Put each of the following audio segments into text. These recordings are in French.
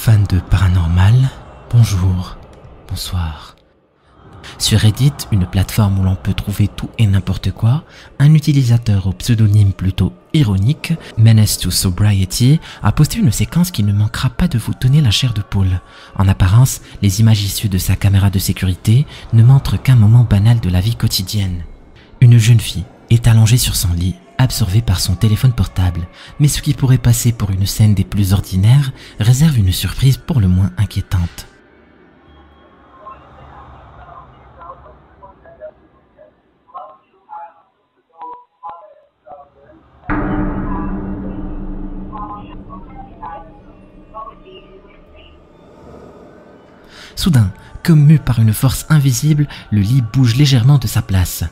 fans de paranormal, bonjour, bonsoir. Sur Reddit, une plateforme où l'on peut trouver tout et n'importe quoi, un utilisateur au pseudonyme plutôt ironique, Menace to Sobriety, a posté une séquence qui ne manquera pas de vous donner la chair de poule. En apparence, les images issues de sa caméra de sécurité ne montrent qu'un moment banal de la vie quotidienne. Une jeune fille est allongée sur son lit, absorbée par son téléphone portable, mais ce qui pourrait passer pour une scène des plus ordinaires réserve une surprise pour le moins inquiétante. Soudain, comme mu par une force invisible, le lit bouge légèrement de sa place.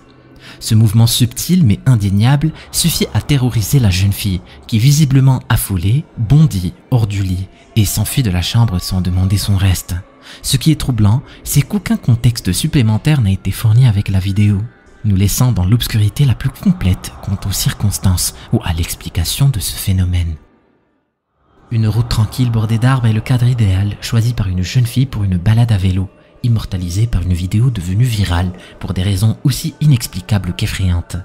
Ce mouvement subtil mais indéniable suffit à terroriser la jeune fille qui, visiblement affolée, bondit hors du lit et s'enfuit de la chambre sans demander son reste. Ce qui est troublant, c'est qu'aucun contexte supplémentaire n'a été fourni avec la vidéo, nous laissant dans l'obscurité la plus complète quant aux circonstances ou à l'explication de ce phénomène. Une route tranquille bordée d'arbres est le cadre idéal choisi par une jeune fille pour une balade à vélo, immortalisée par une vidéo devenue virale pour des raisons aussi inexplicables qu'effrayantes.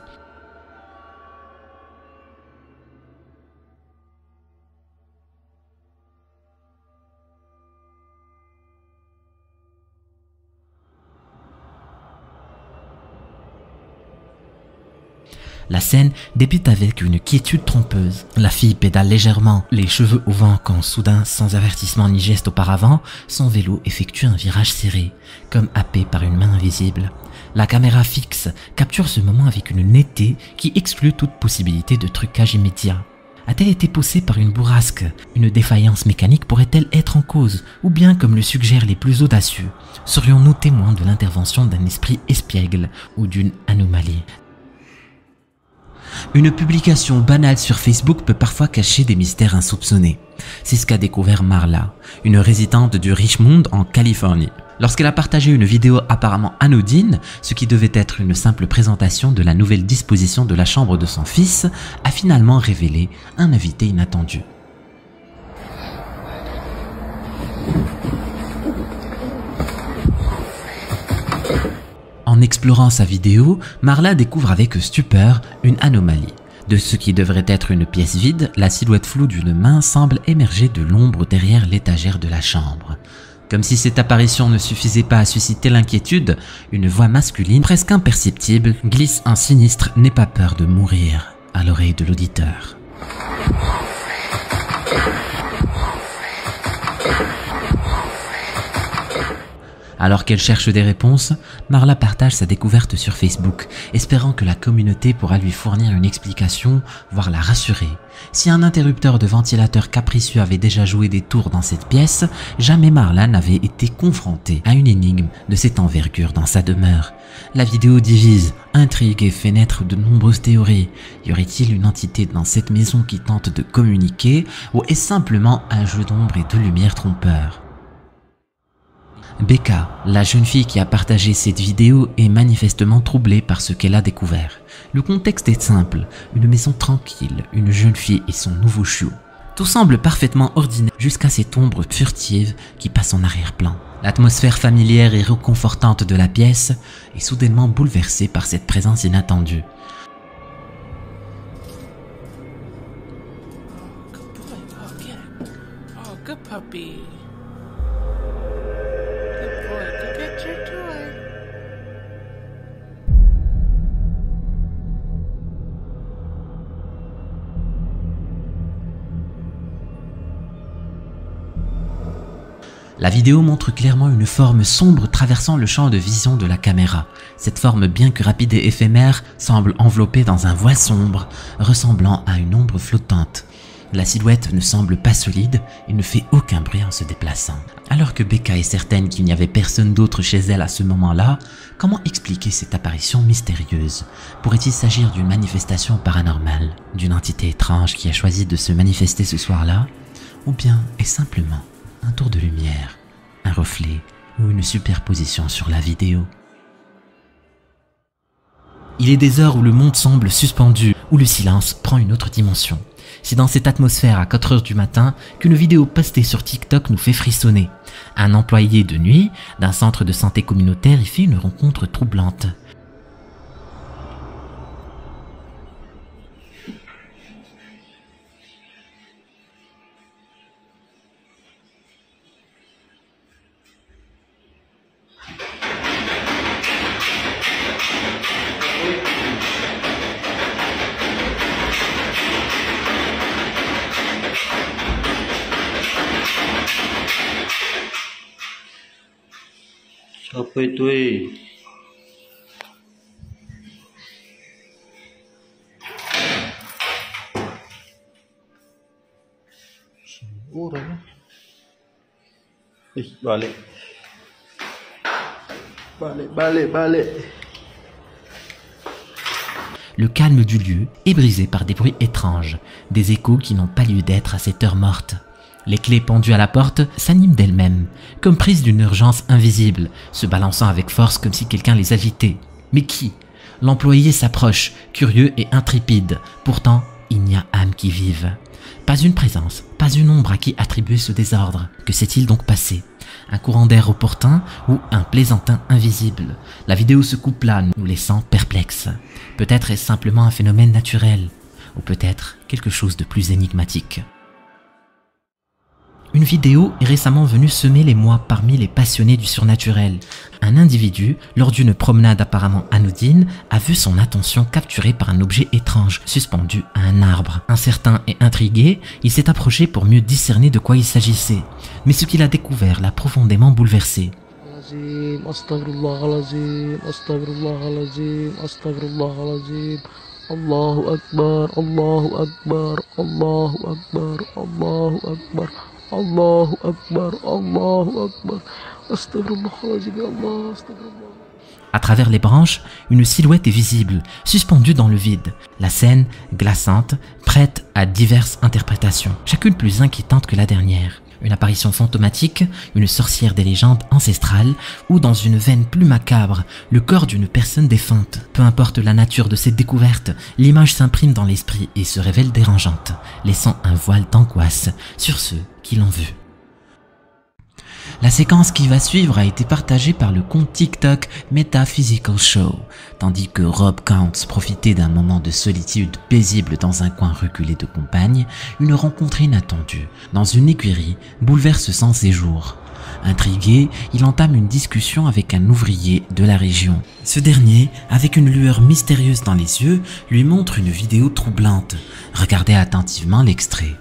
La scène débute avec une quiétude trompeuse. La fille pédale légèrement, les cheveux au vent quand soudain, sans avertissement ni geste auparavant, son vélo effectue un virage serré, comme happé par une main invisible. La caméra fixe capture ce moment avec une netteté qui exclut toute possibilité de trucage immédiat. A-t-elle été poussée par une bourrasque? Une défaillance mécanique pourrait-elle être en cause? Ou bien, comme le suggèrent les plus audacieux, serions-nous témoins de l'intervention d'un esprit espiègle ou d'une anomalie? Une publication banale sur Facebook peut parfois cacher des mystères insoupçonnés. C'est ce qu'a découvert Marla, une résidente du Richmond en Californie. Lorsqu'elle a partagé une vidéo apparemment anodine, ce qui devait être une simple présentation de la nouvelle disposition de la chambre de son fils, a finalement révélé un invité inattendu. En explorant sa vidéo, Marla découvre avec stupeur une anomalie. De ce qui devrait être une pièce vide, la silhouette floue d'une main semble émerger de l'ombre derrière l'étagère de la chambre. Comme si cette apparition ne suffisait pas à susciter l'inquiétude, une voix masculine presque imperceptible glisse un sinistre « N'aie pas peur de mourir » à l'oreille de l'auditeur. Alors qu'elle cherche des réponses, Marla partage sa découverte sur Facebook, espérant que la communauté pourra lui fournir une explication, voire la rassurer. Si un interrupteur de ventilateur capricieux avait déjà joué des tours dans cette pièce, jamais Marla n'avait été confrontée à une énigme de cette envergure dans sa demeure. La vidéo divise, intrigue et fait naître de nombreuses théories. Y aurait-il une entité dans cette maison qui tente de communiquer, ou est-ce simplement un jeu d'ombre et de lumière trompeur? Becca, la jeune fille qui a partagé cette vidéo, est manifestement troublée par ce qu'elle a découvert. Le contexte est simple, une maison tranquille, une jeune fille et son nouveau chiot. Tout semble parfaitement ordinaire jusqu'à cette ombre furtive qui passe en arrière-plan. L'atmosphère familière et réconfortante de la pièce est soudainement bouleversée par cette présence inattendue. La vidéo montre clairement une forme sombre traversant le champ de vision de la caméra. Cette forme, bien que rapide et éphémère, semble enveloppée dans un voile sombre, ressemblant à une ombre flottante. La silhouette ne semble pas solide et ne fait aucun bruit en se déplaçant. Alors que Becca est certaine qu'il n'y avait personne d'autre chez elle à ce moment-là, comment expliquer cette apparition mystérieuse? Pourrait-il s'agir d'une manifestation paranormale, d'une entité étrange qui a choisi de se manifester ce soir-là? Ou bien est-ce simplement un tour de lumière, un reflet ou une superposition sur la vidéo? Il est des heures où le monde semble suspendu, où le silence prend une autre dimension. C'est dans cette atmosphère à 4 h du matin qu'une vidéo postée sur TikTok nous fait frissonner. Un employé de nuit d'un centre de santé communautaire y fait une rencontre troublante. Siapa itu orang balik. Le calme du lieu est brisé par des bruits étranges, des échos qui n'ont pas lieu d'être à cette heure morte. Les clés pendues à la porte s'animent d'elles-mêmes, comme prises d'une urgence invisible, se balançant avec force comme si quelqu'un les agitait. Mais qui? L'employé s'approche, curieux et intrépide. Pourtant, il n'y a âme qui vive. Pas une présence, pas une ombre à qui attribuer ce désordre. Que s'est-il donc passé? Un courant d'air opportun ou un plaisantin invisible? La vidéo se coupe là, nous laissant perplexes. Peut-être est-ce simplement un phénomène naturel, ou peut-être quelque chose de plus énigmatique. Une vidéo est récemment venue semer l'émoi parmi les passionnés du surnaturel. Un individu, lors d'une promenade apparemment anodine, a vu son attention capturée par un objet étrange suspendu à un arbre. Incertain et intrigué, il s'est approché pour mieux discerner de quoi il s'agissait. Mais ce qu'il a découvert l'a profondément bouleversé. Allahu Akbar, Allahu Akbar, Allahu Akbar, Allahu Akbar. Allahu Akbar, Allahu Akbar, Astaghfirullahalazim, Allah, Astaghfirullah. À travers les branches, une silhouette est visible, suspendue dans le vide. La scène, glaçante, prête à diverses interprétations, chacune plus inquiétante que la dernière. Une apparition fantomatique, une sorcière des légendes ancestrales, ou dans une veine plus macabre, le corps d'une personne défunte. Peu importe la nature de cette découverte, l'image s'imprime dans l'esprit et se révèle dérangeante, laissant un voile d'angoisse sur ceux qui l'ont vue. La séquence qui va suivre a été partagée par le compte TikTok Metaphysical Show, tandis que Rob Counts profitait d'un moment de solitude paisible dans un coin reculé de campagne, une rencontre inattendue dans une écurie bouleverse son séjour. Intrigué, il entame une discussion avec un ouvrier de la région. Ce dernier, avec une lueur mystérieuse dans les yeux, lui montre une vidéo troublante. Regardez attentivement l'extrait.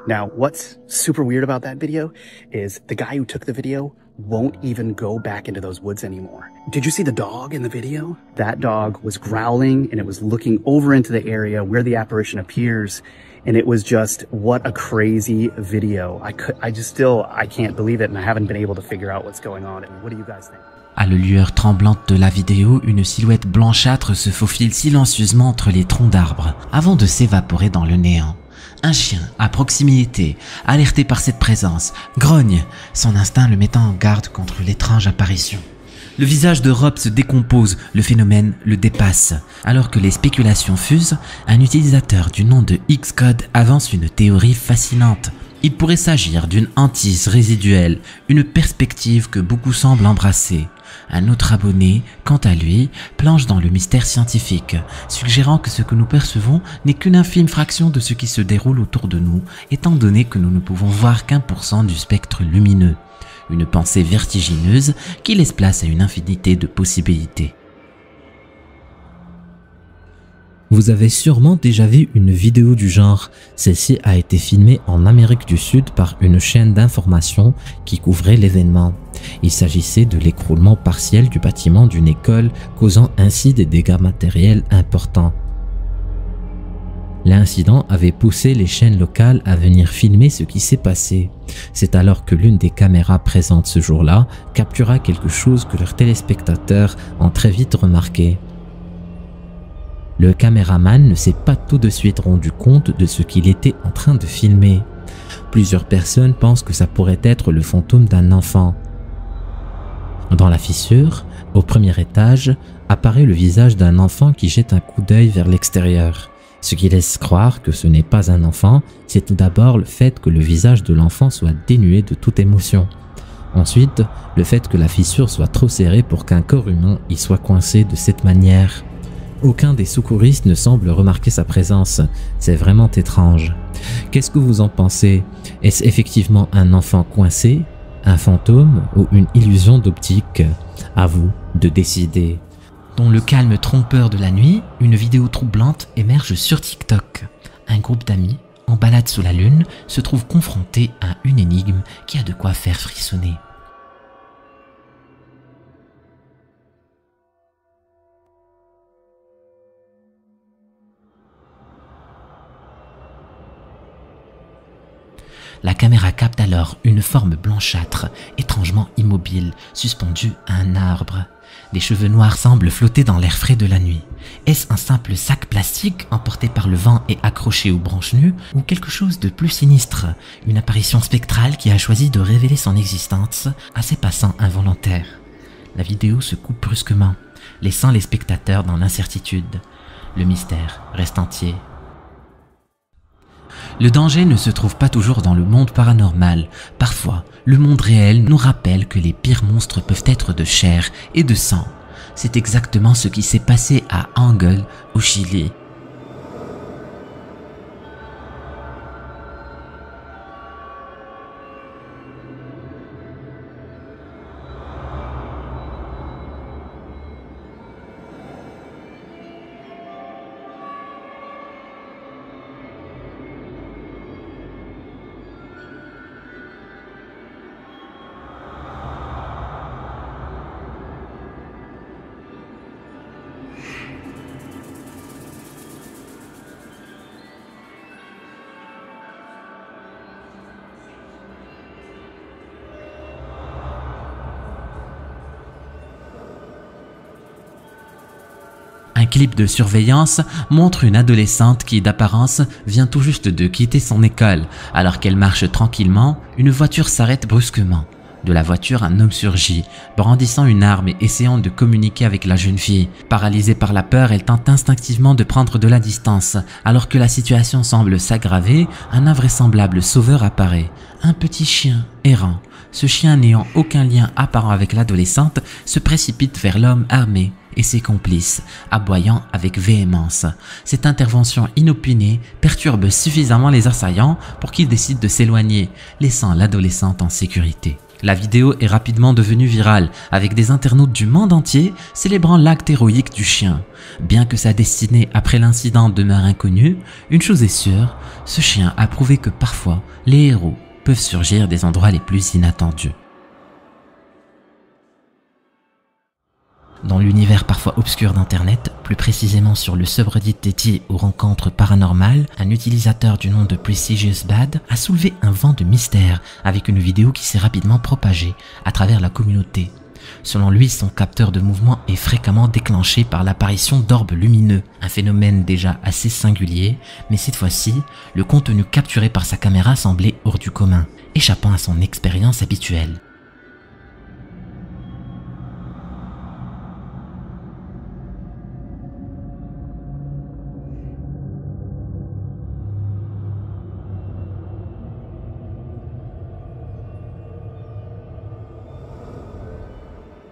Now, what's super weird about that video is the guy who took the video won't even go back into those woods anymore. Did you see the dog in the video? That dog was growling and it was looking over into the area where the apparition appears. And it was just, what a crazy video. I can't believe it and I haven't been able to figure out what's going on. What do you guys think? À la lueur tremblante de la vidéo, une silhouette blanchâtre se faufile silencieusement entre les troncs d'arbres, avant de s'évaporer dans le néant. Un chien, à proximité, alerté par cette présence, grogne, son instinct le mettant en garde contre l'étrange apparition. Le visage de Rob se décompose, le phénomène le dépasse. Alors que les spéculations fusent, un utilisateur du nom de Xcode avance une théorie fascinante. Il pourrait s'agir d'une hantise résiduelle, une perspective que beaucoup semblent embrasser. Un autre abonné, quant à lui, plonge dans le mystère scientifique, suggérant que ce que nous percevons n'est qu'une infime fraction de ce qui se déroule autour de nous, étant donné que nous ne pouvons voir qu'1% du spectre lumineux. Une pensée vertigineuse qui laisse place à une infinité de possibilités. Vous avez sûrement déjà vu une vidéo du genre. Celle-ci a été filmée en Amérique du Sud par une chaîne d'information qui couvrait l'événement. Il s'agissait de l'écroulement partiel du bâtiment d'une école, causant ainsi des dégâts matériels importants. L'incident avait poussé les chaînes locales à venir filmer ce qui s'est passé. C'est alors que l'une des caméras présentes ce jour-là captura quelque chose que leurs téléspectateurs ont très vite remarqué. Le caméraman ne s'est pas tout de suite rendu compte de ce qu'il était en train de filmer. Plusieurs personnes pensent que ça pourrait être le fantôme d'un enfant. Dans la fissure, au premier étage, apparaît le visage d'un enfant qui jette un coup d'œil vers l'extérieur. Ce qui laisse croire que ce n'est pas un enfant, c'est tout d'abord le fait que le visage de l'enfant soit dénué de toute émotion. Ensuite, le fait que la fissure soit trop serrée pour qu'un corps humain y soit coincé de cette manière. Aucun des secouristes ne semble remarquer sa présence, c'est vraiment étrange. Qu'est-ce que vous en pensez? Est-ce effectivement un enfant coincé, un fantôme ou une illusion d'optique? À vous de décider. Dans le calme trompeur de la nuit, une vidéo troublante émerge sur TikTok. Un groupe d'amis, en balade sous la lune, se trouve confronté à une énigme qui a de quoi faire frissonner. La caméra capte alors une forme blanchâtre, étrangement immobile, suspendue à un arbre. Des cheveux noirs semblent flotter dans l'air frais de la nuit. Est-ce un simple sac plastique emporté par le vent et accroché aux branches nues, ou quelque chose de plus sinistre, une apparition spectrale qui a choisi de révéler son existence à ses passants involontaires? La vidéo se coupe brusquement, laissant les spectateurs dans l'incertitude. Le mystère reste entier. Le danger ne se trouve pas toujours dans le monde paranormal. Parfois, le monde réel nous rappelle que les pires monstres peuvent être de chair et de sang. C'est exactement ce qui s'est passé à Angol, au Chili. Un clip de surveillance montre une adolescente qui, d'apparence, vient tout juste de quitter son école. Alors qu'elle marche tranquillement, une voiture s'arrête brusquement. De la voiture, un homme surgit, brandissant une arme et essayant de communiquer avec la jeune fille. Paralysée par la peur, elle tente instinctivement de prendre de la distance. Alors que la situation semble s'aggraver, un invraisemblable sauveur apparaît. Un petit chien errant. Ce chien, n'ayant aucun lien apparent avec l'adolescente, se précipite vers l'homme armé et ses complices, aboyant avec véhémence. Cette intervention inopinée perturbe suffisamment les assaillants pour qu'ils décident de s'éloigner, laissant l'adolescente en sécurité. La vidéo est rapidement devenue virale, avec des internautes du monde entier célébrant l'acte héroïque du chien. Bien que sa destinée après l'incident demeure inconnue, une chose est sûre, ce chien a prouvé que parfois, les héros peuvent surgir des endroits les plus inattendus. Dans l'univers parfois obscur d'internet, plus précisément sur le subreddit dédié aux rencontres paranormales, un utilisateur du nom de Prestigious Bad a soulevé un vent de mystère avec une vidéo qui s'est rapidement propagée à travers la communauté. Selon lui, son capteur de mouvement est fréquemment déclenché par l'apparition d'orbes lumineux, un phénomène déjà assez singulier, mais cette fois-ci, le contenu capturé par sa caméra semblait hors du commun, échappant à son expérience habituelle.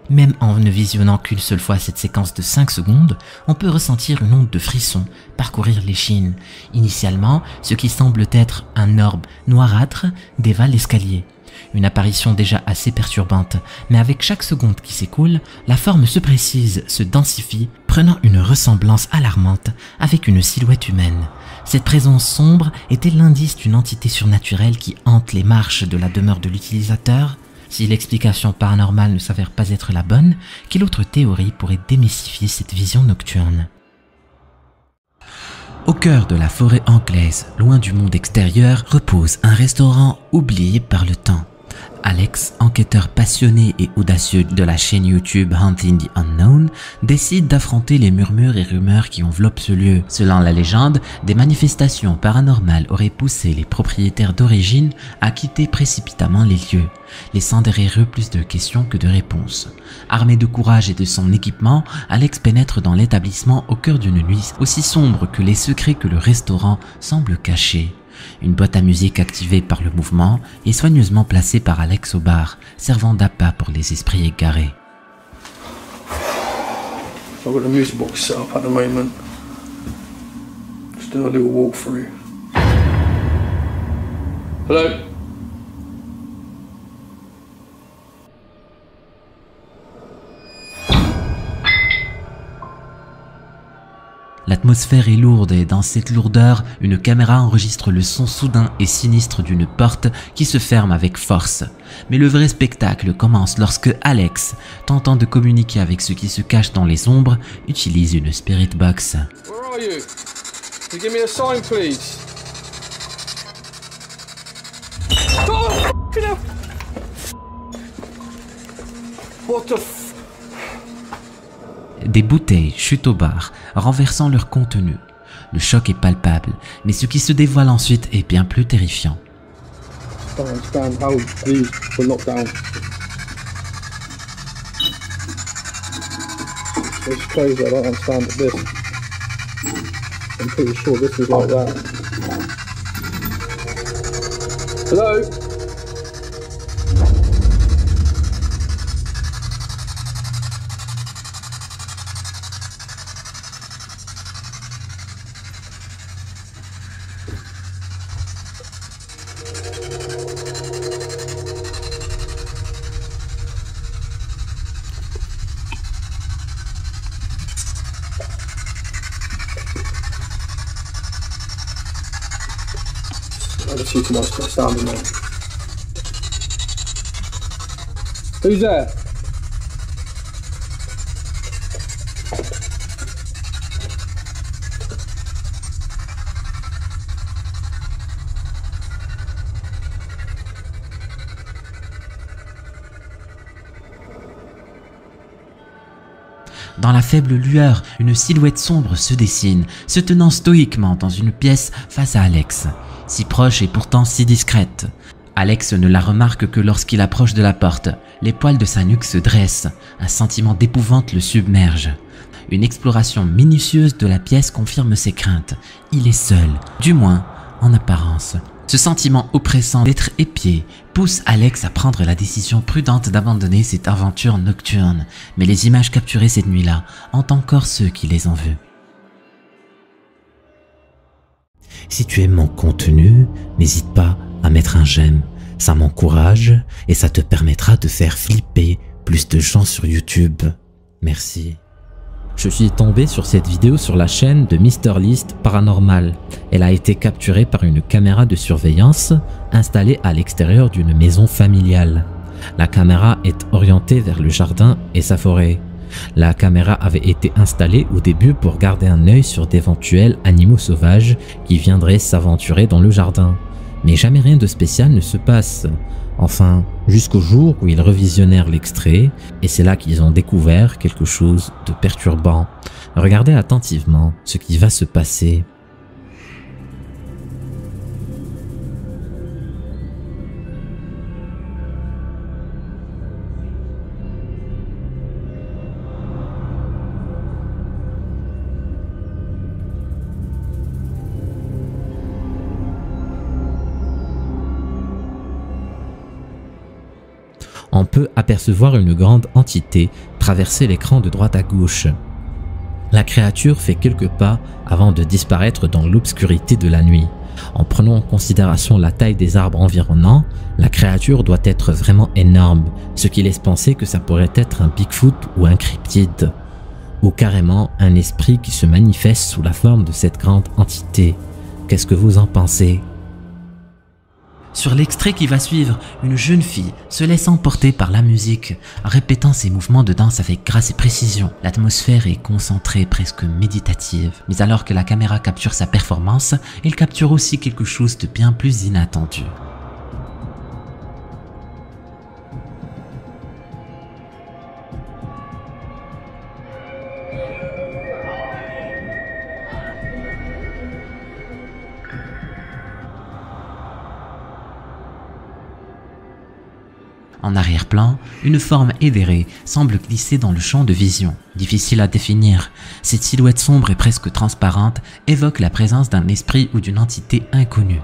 Même en ne visionnant qu'une seule fois cette séquence de 5 secondes, on peut ressentir une onde de frisson parcourir l'échine. Initialement, ce qui semble être un orbe noirâtre dévale l'escalier. Une apparition déjà assez perturbante, mais avec chaque seconde qui s'écoule, la forme se précise, se densifie, prenant une ressemblance alarmante avec une silhouette humaine. Cette présence sombre était l'indice d'une entité surnaturelle qui hante les marches de la demeure de l'utilisateur. Si l'explication paranormale ne s'avère pas être la bonne, quelle autre théorie pourrait démystifier cette vision nocturne? Au cœur de la forêt anglaise, loin du monde extérieur, repose un restaurant oublié par le temps. Alex, enquêteur passionné et audacieux de la chaîne YouTube Hunting the Unknown, décide d'affronter les murmures et rumeurs qui enveloppent ce lieu. Selon la légende, des manifestations paranormales auraient poussé les propriétaires d'origine à quitter précipitamment les lieux, laissant derrière eux plus de questions que de réponses. Armé de courage et de son équipement, Alex pénètre dans l'établissement au cœur d'une nuit aussi sombre que les secrets que le restaurant semble cacher. Une boîte à musique activée par le mouvement est soigneusement placée par Alex au bar, servant d'appât pour les esprits égarés. I've got the music box set up at the moment. Just doing a little walkthrough. Hello? L'atmosphère est lourde et dans cette lourdeur, une caméra enregistre le son soudain et sinistre d'une porte qui se ferme avec force. Mais le vrai spectacle commence lorsque Alex, tentant de communiquer avec ce qui se cache dans les ombres, utilise une spirit box. Where are you? Can you give me a sign, please? Oh, f***ing hell! What the f... Des bouteilles chutent au bar, renversant leur contenu. Le choc est palpable, mais ce qui se dévoile ensuite est bien plus terrifiant. I don't understand how these were locked down. It's crazy, I don't understand this. I'm pretty sure this was like that. Hello? I just see too much sound in there. Who's there? Dans la faible lueur, une silhouette sombre se dessine, se tenant stoïquement dans une pièce face à Alex. Si proche et pourtant si discrète. Alex ne la remarque que lorsqu'il approche de la porte. Les poils de sa nuque se dressent, un sentiment d'épouvante le submerge. Une exploration minutieuse de la pièce confirme ses craintes. Il est seul, du moins en apparence. Ce sentiment oppressant d'être épié pousse Alex à prendre la décision prudente d'abandonner cette aventure nocturne. Mais les images capturées cette nuit-là hantent encore ceux qui les ont vues. Si tu aimes mon contenu, n'hésite pas à mettre un j'aime, ça m'encourage et ça te permettra de faire flipper plus de gens sur YouTube. Merci. Je suis tombé sur cette vidéo sur la chaîne de MrList Paranormal. Elle a été capturée par une caméra de surveillance installée à l'extérieur d'une maison familiale. La caméra est orientée vers le jardin et sa forêt. La caméra avait été installée au début pour garder un œil sur d'éventuels animaux sauvages qui viendraient s'aventurer dans le jardin. Mais jamais rien de spécial ne se passe. Enfin, jusqu'au jour où ils revisionnèrent l'extrait, et c'est là qu'ils ont découvert quelque chose de perturbant. Regardez attentivement ce qui va se passer. On peut apercevoir une grande entité traverser l'écran de droite à gauche. La créature fait quelques pas avant de disparaître dans l'obscurité de la nuit. En prenant en considération la taille des arbres environnants, la créature doit être vraiment énorme, ce qui laisse penser que ça pourrait être un Bigfoot ou un cryptide, ou carrément un esprit qui se manifeste sous la forme de cette grande entité. Qu'est-ce que vous en pensez ? Sur l'extrait qui va suivre, une jeune fille se laisse emporter par la musique, répétant ses mouvements de danse avec grâce et précision. L'atmosphère est concentrée, presque méditative. Mais alors que la caméra capture sa performance, elle capture aussi quelque chose de bien plus inattendu. En arrière-plan, une forme éthérée semble glisser dans le champ de vision. Difficile à définir, cette silhouette sombre et presque transparente évoque la présence d'un esprit ou d'une entité inconnue.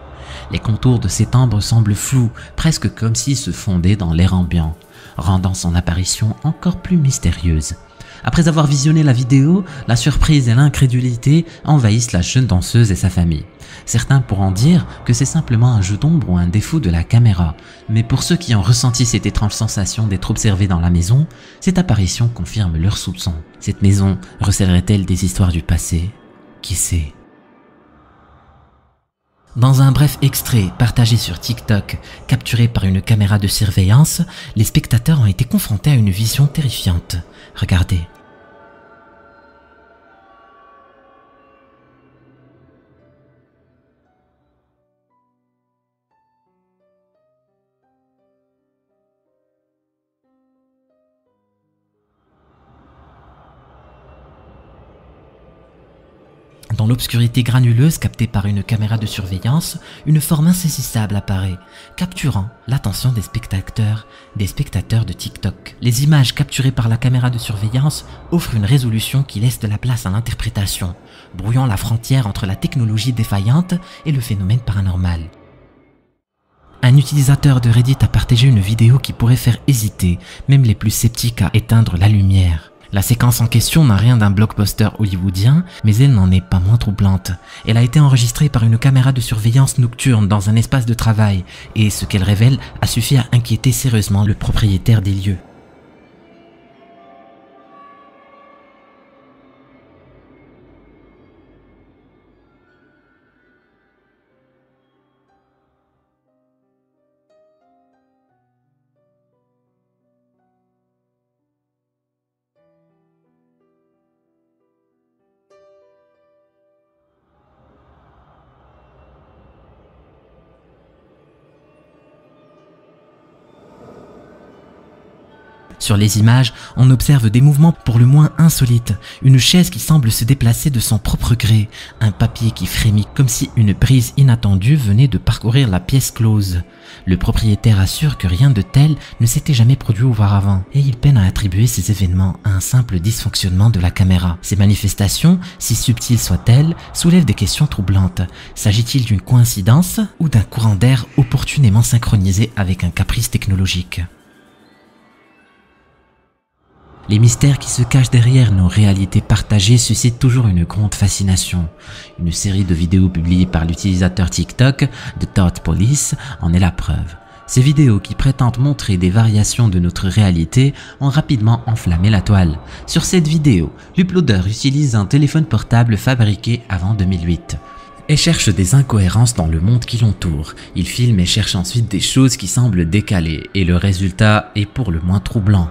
Les contours de cet ambre semblent flous, presque comme s'ils se fondaient dans l'air ambiant, rendant son apparition encore plus mystérieuse. Après avoir visionné la vidéo, la surprise et l'incrédulité envahissent la jeune danseuse et sa famille. Certains pourront dire que c'est simplement un jeu d'ombre ou un défaut de la caméra, mais pour ceux qui ont ressenti cette étrange sensation d'être observés dans la maison, cette apparition confirme leurs soupçons. Cette maison recèlerait-elle des histoires du passé? Qui sait? Dans un bref extrait partagé sur TikTok, capturé par une caméra de surveillance, les spectateurs ont été confrontés à une vision terrifiante. Regardez. Dans l'obscurité granuleuse captée par une caméra de surveillance, une forme insaisissable apparaît, capturant l'attention des spectateurs de TikTok. Les images capturées par la caméra de surveillance offrent une résolution qui laisse de la place à l'interprétation, brouillant la frontière entre la technologie défaillante et le phénomène paranormal. Un utilisateur de Reddit a partagé une vidéo qui pourrait faire hésiter même les plus sceptiques à éteindre la lumière. La séquence en question n'a rien d'un blockbuster hollywoodien, mais elle n'en est pas moins troublante. Elle a été enregistrée par une caméra de surveillance nocturne dans un espace de travail, et ce qu'elle révèle a suffi à inquiéter sérieusement le propriétaire des lieux. Sur les images, on observe des mouvements pour le moins insolites, une chaise qui semble se déplacer de son propre gré, un papier qui frémit comme si une brise inattendue venait de parcourir la pièce close. Le propriétaire assure que rien de tel ne s'était jamais produit auparavant et il peine à attribuer ces événements à un simple dysfonctionnement de la caméra. Ces manifestations, si subtiles soient-elles, soulèvent des questions troublantes. S'agit-il d'une coïncidence ou d'un courant d'air opportunément synchronisé avec un caprice technologique ? Les mystères qui se cachent derrière nos réalités partagées suscitent toujours une grande fascination. Une série de vidéos publiées par l'utilisateur TikTok, The Thought Police, en est la preuve. Ces vidéos qui prétendent montrer des variations de notre réalité ont rapidement enflammé la toile. Sur cette vidéo, l'uploader utilise un téléphone portable fabriqué avant 2008. Et cherche des incohérences dans le monde qui l'entoure. Il filme et cherche ensuite des choses qui semblent décalées, et le résultat est pour le moins troublant.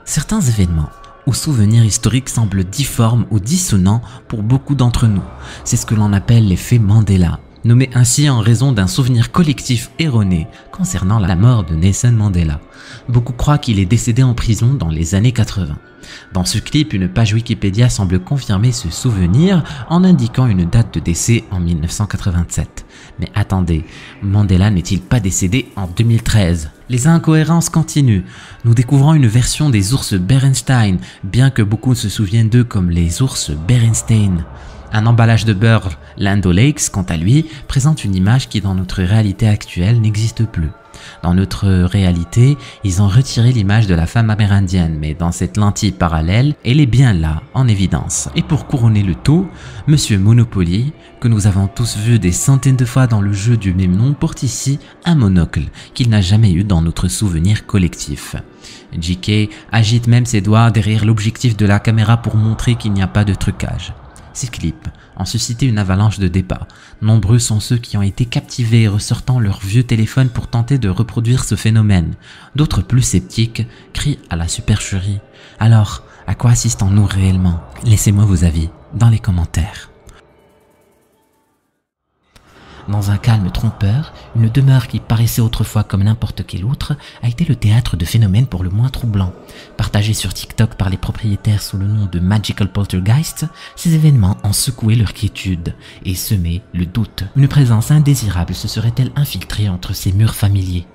Certains événements ou souvenirs historiques semblent difformes ou dissonants pour beaucoup d'entre nous. C'est ce que l'on appelle l'effet Mandela, nommé ainsi en raison d'un souvenir collectif erroné concernant la mort de Nelson Mandela. Beaucoup croient qu'il est décédé en prison dans les années 80. Dans ce clip, une page Wikipédia semble confirmer ce souvenir en indiquant une date de décès en 1987. Mais attendez, Mandela n'est-il pas décédé en 2013? Les incohérences continuent. Nous découvrons une version des ours Berenstein, bien que beaucoup se souviennent d'eux comme les ours Berenstein. Un emballage de beurre Land O'Lakes, quant à lui, présente une image qui dans notre réalité actuelle n'existe plus. Dans notre réalité, ils ont retiré l'image de la femme amérindienne, mais dans cette lentille parallèle, elle est bien là, en évidence. Et pour couronner le tout, Monsieur Monopoly, que nous avons tous vu des centaines de fois dans le jeu du même nom, porte ici un monocle qu'il n'a jamais eu dans notre souvenir collectif. JK agite même ses doigts derrière l'objectif de la caméra pour montrer qu'il n'y a pas de trucage. Ces clips ont suscité une avalanche de débats. Nombreux sont ceux qui ont été captivés ressortant leur vieux téléphone pour tenter de reproduire ce phénomène. D'autres plus sceptiques crient à la supercherie. Alors, à quoi assistons-nous réellement? Laissez-moi vos avis dans les commentaires. Dans un calme trompeur, une demeure qui paraissait autrefois comme n'importe quelle autre a été le théâtre de phénomènes pour le moins troublants. Partagés sur TikTok par les propriétaires sous le nom de Magical Poltergeist, ces événements ont secoué leur quiétude et semé le doute. Une présence indésirable se serait-elle infiltrée entre ces murs familiers?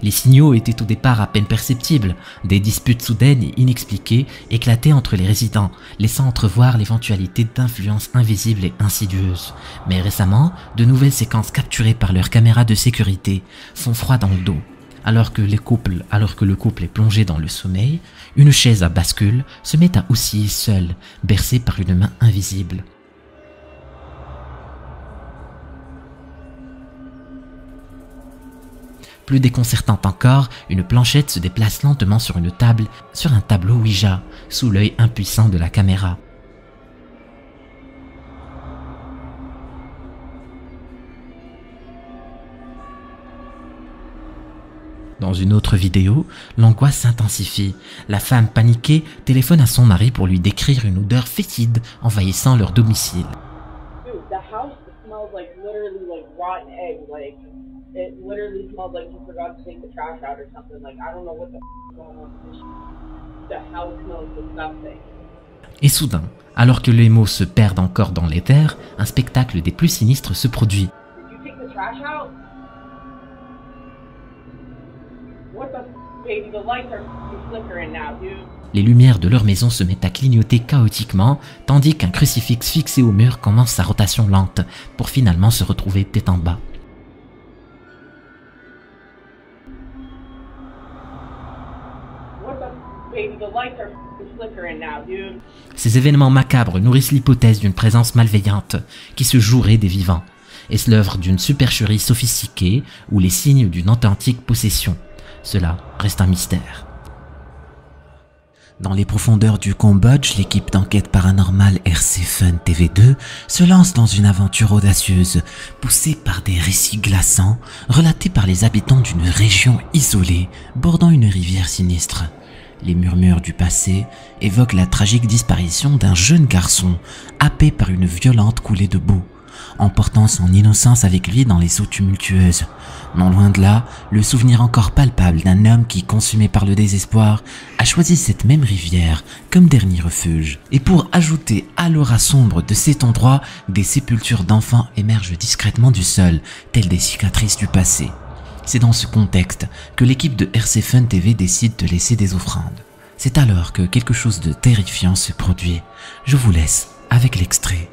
Les signaux étaient au départ à peine perceptibles. Des disputes soudaines et inexpliquées éclataient entre les résidents, laissant entrevoir l'éventualité d'influences invisibles et insidieuses. Mais récemment, de nouvelles séquences capturées par leurs caméras de sécurité font froid dans le dos. Alors que le couple est plongé dans le sommeil, une chaise à bascule se met à osciller seule, bercée par une main invisible. Plus déconcertante encore, une planchette se déplace lentement sur une table, sur un tableau Ouija, sous l'œil impuissant de la caméra. Dans une autre vidéo, l'angoisse s'intensifie. La femme paniquée téléphone à son mari pour lui décrire une odeur fétide envahissant leur domicile. Dude, the house smells like literally like rotten eggs. Like it literally smells like you forgot to take the trash out or something. Like I don't know what the f is going on with this shit. The house smells disgusting. Et soudain, alors que les mots se perdent encore dans l'éther, un spectacle des plus sinistres se produit. Did you take the trash out? What the f, baby? The lights are flickering now, dude. Les lumières de leur maison se mettent à clignoter chaotiquement, tandis qu'un crucifix fixé au mur commence sa rotation lente, pour finalement se retrouver tête en bas. Ces événements macabres nourrissent l'hypothèse d'une présence malveillante qui se jouerait des vivants. Est-ce l'œuvre d'une supercherie sophistiquée ou les signes d'une authentique possession? Cela reste un mystère. Dans les profondeurs du Cambodge, l'équipe d'enquête paranormale RC Fun TV2 se lance dans une aventure audacieuse, poussée par des récits glaçants, relatés par les habitants d'une région isolée, bordant une rivière sinistre. Les murmures du passé évoquent la tragique disparition d'un jeune garçon, happé par une violente coulée de boue, emportant son innocence avec lui dans les eaux tumultueuses. Non loin de là, le souvenir encore palpable d'un homme qui, consumé par le désespoir, a choisi cette même rivière comme dernier refuge. Et pour ajouter à l'aura sombre de cet endroit, des sépultures d'enfants émergent discrètement du sol, telles des cicatrices du passé. C'est dans ce contexte que l'équipe de RC Fun TV décide de laisser des offrandes. C'est alors que quelque chose de terrifiant se produit. Je vous laisse avec l'extrait.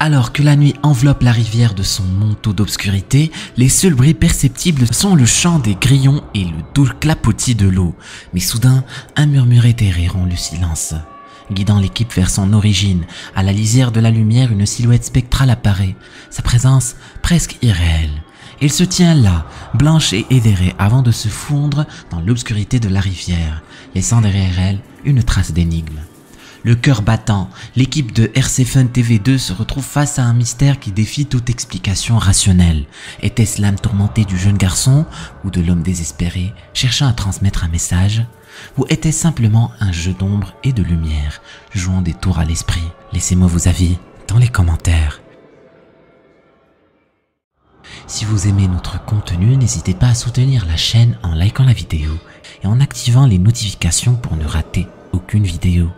Alors que la nuit enveloppe la rivière de son manteau d'obscurité, les seuls bruits perceptibles sont le chant des grillons et le doux clapotis de l'eau. Mais soudain, un murmure éthéré rompt le silence. guidant l'équipe vers son origine. À la lisière de la lumière, une silhouette spectrale apparaît, sa présence presque irréelle. Il se tient là, blanche et éthérée, avant de se fondre dans l'obscurité de la rivière, laissant derrière elle une trace d'énigme. Le cœur battant, l'équipe de RC Fun TV2 se retrouve face à un mystère qui défie toute explication rationnelle. Était-ce l'âme tourmentée du jeune garçon ou de l'homme désespéré cherchant à transmettre un message? Ou était-ce simplement un jeu d'ombre et de lumière, jouant des tours à l'esprit? Laissez-moi vos avis dans les commentaires. Si vous aimez notre contenu, n'hésitez pas à soutenir la chaîne en likant la vidéo et en activant les notifications pour ne rater aucune vidéo.